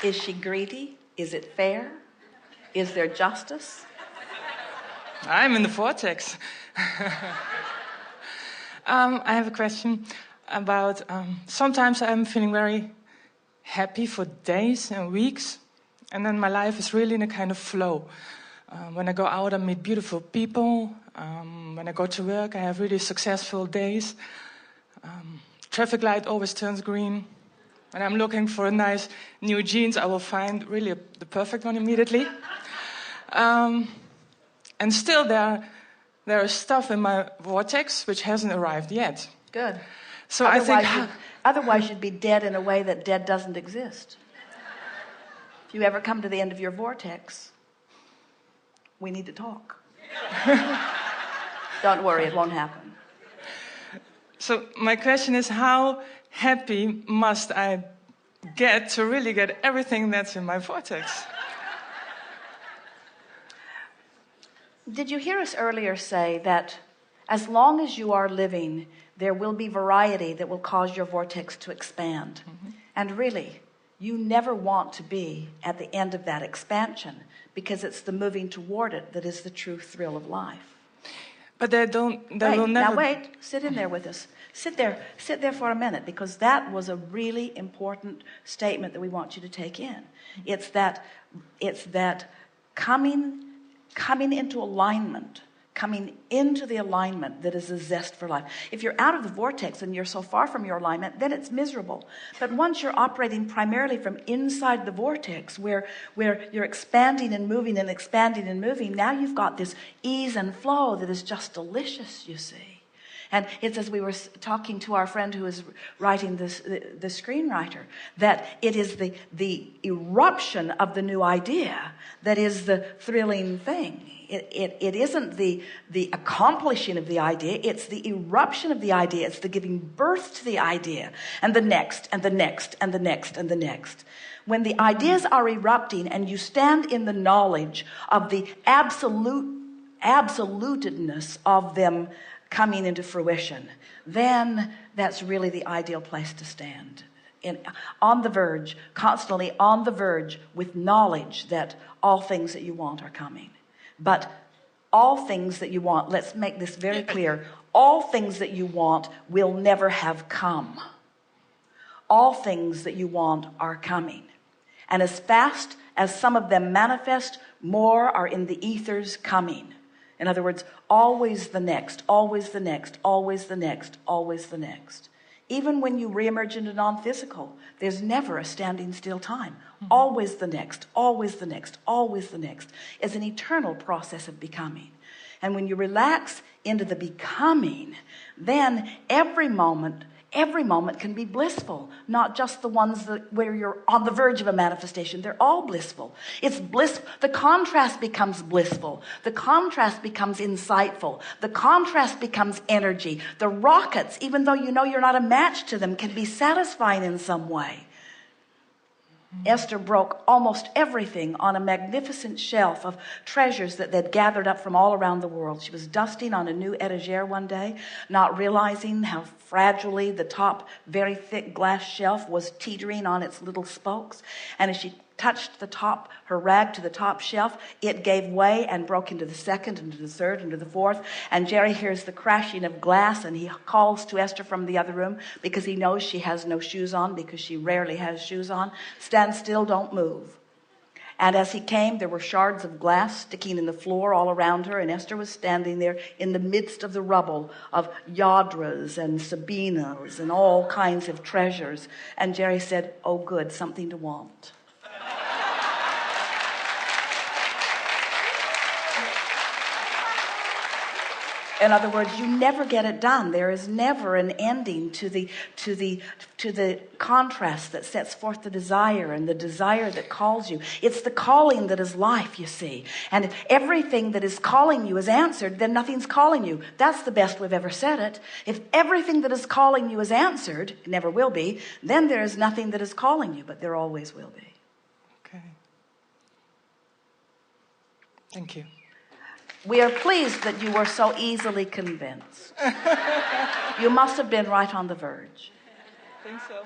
Is she greedy? Is it fair? Is there justice? I'm in the vortex. I have a question about sometimes I'm feeling very happy for days and weeks, and then my life is really in a kind of flow. When I go out, I meet beautiful people. When I go to work, I have really successful days. Traffic light always turns green. When I'm looking for nice new jeans, I will find really the perfect one immediately. And still there is stuff in my vortex which hasn't arrived yet. Good. So Otherwise you'd be dead in a way that dead doesn't exist. If you ever come to the end of your vortex, we need to talk. Don't worry, it won't happen. So my question is, how happy must I get to really get everything that's in my vortex? Did you hear us earlier say that as long as you are living, there will be variety that will cause your vortex to expand? Mm-hmm. And really, you never want to be at the end of that expansion, because it's the moving toward it that is the true thrill of life. But they will never... Now wait, sit in there with us. Sit there for a minute, because that was a really important statement that we want you to take in. It's that coming into alignment, coming into the alignment that is a zest for life. If you're out of the vortex and you're so far from your alignment, then it's miserable. But once you're operating primarily from inside the vortex, where you're expanding and moving and expanding and moving, now you've got this ease and flow that is just delicious, you see. And it's as we were talking to our friend who is writing this, the screenwriter, that it is the eruption of the new idea that is the thrilling thing. It isn't the accomplishing of the idea. It's the eruption of the idea. It's the giving birth to the idea, and the next, and the next, and the next, and the next. When the ideas are erupting and you stand in the knowledge of the absolutedness of them coming into fruition, then that's really the ideal place to stand. On the verge, constantly on the verge, with knowledge that all things that you want are coming. But all things that you want, let's make this very clear, all things that you want will never have come. All things that you want are coming. And as fast as some of them manifest, more are in the ethers coming. In other words, always the next, always the next, always the next, always the next. Even when you reemerge into non-physical, there's never a standing still time. Always the next, always the next, always the next is an eternal process of becoming. And when you relax into the becoming, then every moment can be blissful, not just the ones where you're on the verge of a manifestation. They're all blissful. It's bliss. The contrast becomes blissful. The contrast becomes insightful. The contrast becomes energy. The rockets, even though you know you're not a match to them, can be satisfying in some way. Esther broke almost everything on a magnificent shelf of treasures that they'd gathered up from all around the world. She was dusting on a new etagere one day, not realizing how fragilely the top, very thick glass shelf was teetering on its little spokes. And as she touched the top, her rag to the top shelf, it gave way and broke into the second, into the third, into the fourth. And Jerry hears the crashing of glass, and he calls to Esther from the other room, because he knows she has no shoes on, because she rarely has shoes on. Stand still, don't move. And as he came, there were shards of glass sticking in the floor all around her, and Esther was standing there in the midst of the rubble of Yadras and Sabinas and all kinds of treasures. And Jerry said, "Oh good, something to want." In other words, you never get it done. There is never an ending to the contrast that sets forth the desire, and the desire that calls you. It's the calling that is life, you see. And if everything that is calling you is answered, then nothing's calling you. That's the best we've ever said it. If everything that is calling you is answered, it never will be, then there is nothing that is calling you, but there always will be. Okay. Thank you. We are pleased that you were so easily convinced. You must have been right on the verge. I think so.